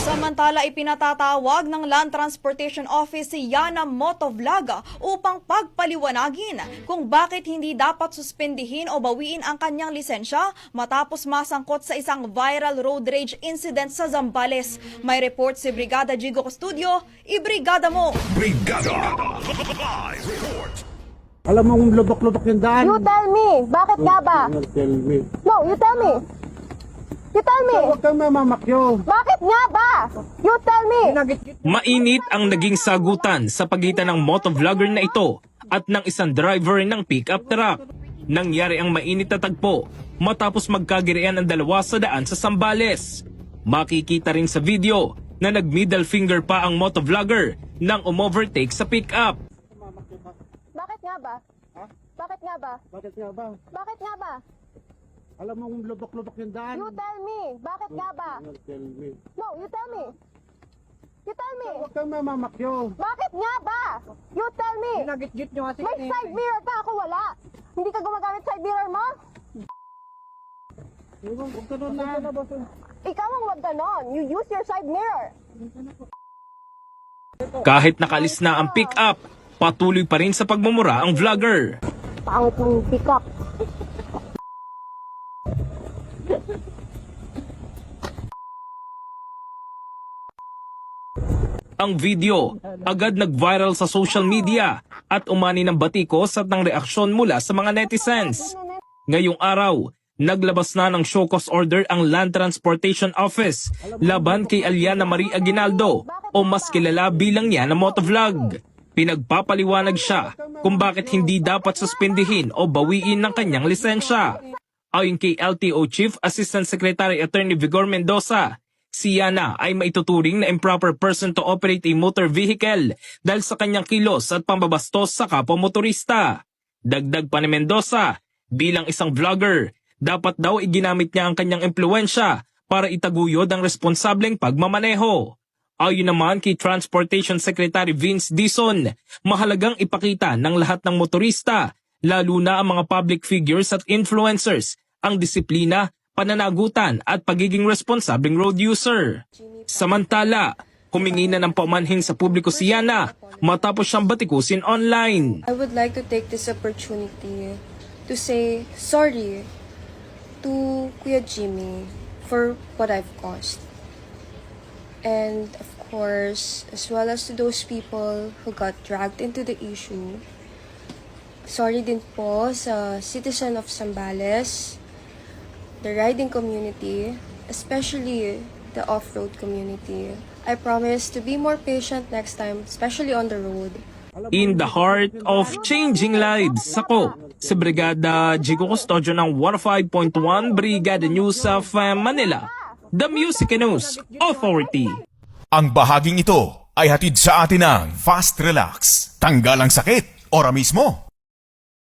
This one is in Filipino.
Samantala, ipinatatawag ng Land Transportation Office si Yana Motovlog upang pagpaliwanagin kung bakit hindi dapat suspendihin o bawiin ang kanyang lisensya matapos masangkot sa isang viral road rage incident sa Zambales. May report si Brigada Jigo Custodio. Ibrigada mo! Brigada Live Report. Alam mo kung lubok-lubok yung daan. You tell me, bakit nga ba? You tell me. No, you tell me. You tell me. Huwag kang mamamakyo. Bakit nga ba? You tell me. Mainit ang naging sagutan sa pagitan ng motovlogger na ito at ng isang driver ng pickup truck. Nangyari ang mainit na tagpo matapos magkagirian ang dalawa sa daan sa Zambales. Makikita rin sa video na nag-middle finger pa ang motovlogger nang umovertake sa pickup. Bakit nga ba? Ha? Bakit nga ba? Bakit nga ba? Bakit nga ba? Alam mo kung lubok-lubok yung daan. You tell me, bakit nga ba? You tell me. No, you tell me. You tell me. Huwag kang mamamakyo. Bakit nga ba? You tell me. Nagit-git nyo kasi. May side mirror ka, ako wala. Hindi ka gumagamit side mirror mo? Huwag ka doon na. Ikaw ang wag ganon. You use your side mirror. Kahit nakalis na ang pickup, patuloy pa rin sa pagmumura ang vlogger. Pangit mong pick up. Ang video agad nag-viral sa social media at umani ng batikos at ng reaksyon mula sa mga netizens. Ngayong araw, naglabas na ng show cause order ang Land Transportation Office laban kay Aliana Marie Aguinaldo o mas kilala bilang Yana Motovlog. Pinagpapaliwanag siya kung bakit hindi dapat suspendihin o bawiin ng kanyang lisensya. Ayon kay LTO Chief Assistant Secretary Attorney Vigor Mendoza, si Yana ay maituturing na improper person to operate a motor vehicle dahil sa kanyang kilos at pambabastos sa kapwa motorista. Dagdag pa ni Mendoza, bilang isang vlogger, dapat daw iginamit niya ang kanyang impluensya para itaguyod ang responsableng pagmamaneho. Ayon naman kay Transportation Secretary Vince Dizon, mahalagang ipakita ng lahat ng motorista, lalo na ang mga public figures at influencers, ang disiplina, pananagutan at pagiging responsableng road user. Samantala, humingi na ng paumanhin sa publiko si Yana matapos siyang batikusin online. I would like to take this opportunity to say sorry to Kuya Jimmy for what I've caused. And of course, as well as to those people who got dragged into the issue. Sorry din po sa citizen of Zambales, the riding community, especially the off-road community. I promise to be more patient next time, especially on the road. In the heart of changing lives, ako, si Brigada Jigo Custodio ng 105.1 Brigada News of Manila, the Music News Authority. Ang bahaging ito ay hatid sa atin ng Fast Relax. Tanggal ang sakit, ora mismo.